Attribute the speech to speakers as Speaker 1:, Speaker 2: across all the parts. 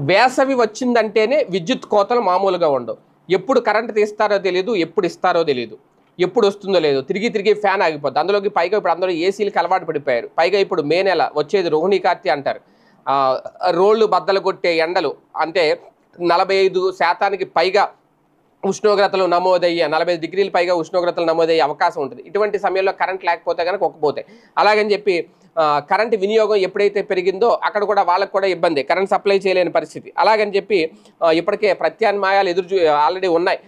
Speaker 1: వేసవి వచ్చిందంటేనే విద్యుత్ కోతలు మామూలుగా ఉండవు. ఎప్పుడు కరెంట్ తీస్తారో తెలీదు, ఎప్పుడు ఇస్తారో తెలీదు, ఎప్పుడు వస్తుందో లేదు. తిరిగి తిరిగి ఫ్యాన్ ఆగిపోద్ది. అందులోకి పైగా ఇప్పుడు అందరూ ఏసీలకి అలవాటు పడిపోయారు. పైగా ఇప్పుడు మే నెల వచ్చేది రోహిణీ కార్తీ అంటారు. రోళ్ళు బద్దలు కొట్టే ఎండలు, అంటే 45% పైగా ఉష్ణోగ్రతలు నమోదయ్యే 45 డిగ్రీల పైగా ఉష్ణోగ్రతలు నమోదయ్యే అవకాశం ఉంటుంది. ఇటువంటి సమయంలో కరెంట్ లేకపోతే కనుక ఒక్కపోతాయి. అలాగని చెప్పి కరెంట్ వినియోగం ఎప్పుడైతే పెరిగిందో అక్కడ కూడా వాళ్ళకు కూడా ఇబ్బంది, కరెంట్ సప్లై చేయలేని పరిస్థితి. అలాగని చెప్పి ఇప్పటికే ప్రత్యామ్నాయాలు ఆల్రెడీ ఉన్నాయి.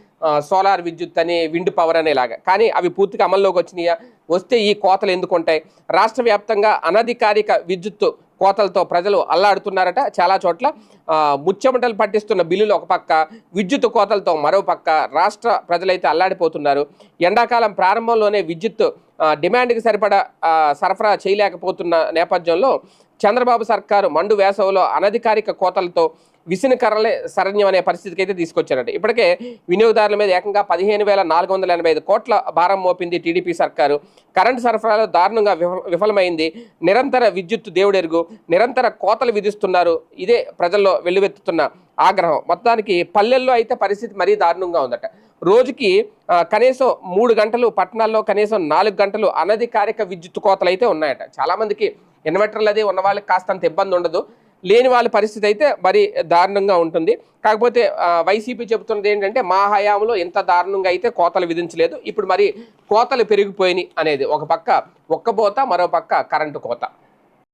Speaker 1: సోలార్ విద్యుత్ అని, విండ్ పవర్ అనేలాగా. కానీ అవి పూర్తిగా అమల్లోకి వచ్చినాయా? వస్తే ఈ కోతలు ఎందుకు ఉంటాయి? రాష్ట్ర వ్యాప్తంగా అనధికారిక విద్యుత్ కోతలతో ప్రజలు అల్లాడుతున్నారట. చాలా చోట్ల ముచ్చెమటలు పట్టిస్తున్న బిల్లులు ఒక పక్క, విద్యుత్ కోతలతో మరో పక్క రాష్ట్ర ప్రజలైతే అల్లాడిపోతున్నారు. ఎండాకాలం ప్రారంభంలోనే విద్యుత్ డిమాండ్కి సరిపడా సరఫరా చేయలేకపోతున్న నేపథ్యంలో చంద్రబాబు సర్కారు మండు వేసవిలో అనధికారిక కోతలతో విసినకర్రలే శరణ్యం అనే పరిస్థితికి అయితే తీసుకొచ్చారట. ఇప్పటికే వినియోగదారుల మీద ఏకంగా 15,485 కోట్ల భారం మోపింది టీడీపీ సర్కారు. కరెంటు సరఫరాలో దారుణంగా విఫలమైంది. నిరంతర విద్యుత్ దేవుడెరుగు, నిరంతర కోతలు విధిస్తున్నారు. ఇదే ప్రజల్లో వెల్లువెత్తుతున్న ఆగ్రహం. మొత్తానికి పల్లెల్లో అయితే పరిస్థితి మరీ దారుణంగా ఉందట. రోజుకి కనీసం 3 గంటలు, పట్టణాల్లో కనీసం 4 గంటలు అనధికారిక విద్యుత్ కోతలు అయితే ఉన్నాయట. చాలామందికి ఇన్వర్టర్లు అది ఉన్న వాళ్ళకి కాస్తంత ఇబ్బంది ఉండదు, లేని వాళ్ళ పరిస్థితి అయితే మరీ దారుణంగా ఉంటుంది. కాకపోతే వైసీపీ చెబుతున్నది ఏంటంటే మా హయాంలో ఇంత దారుణంగా అయితే కోతలు విధించలేదు, ఇప్పుడు మరి కోతలు పెరిగిపోయినాయి అనేది. ఒక పక్క ఒక్కబోత, మరో పక్క కరెంటు కోత.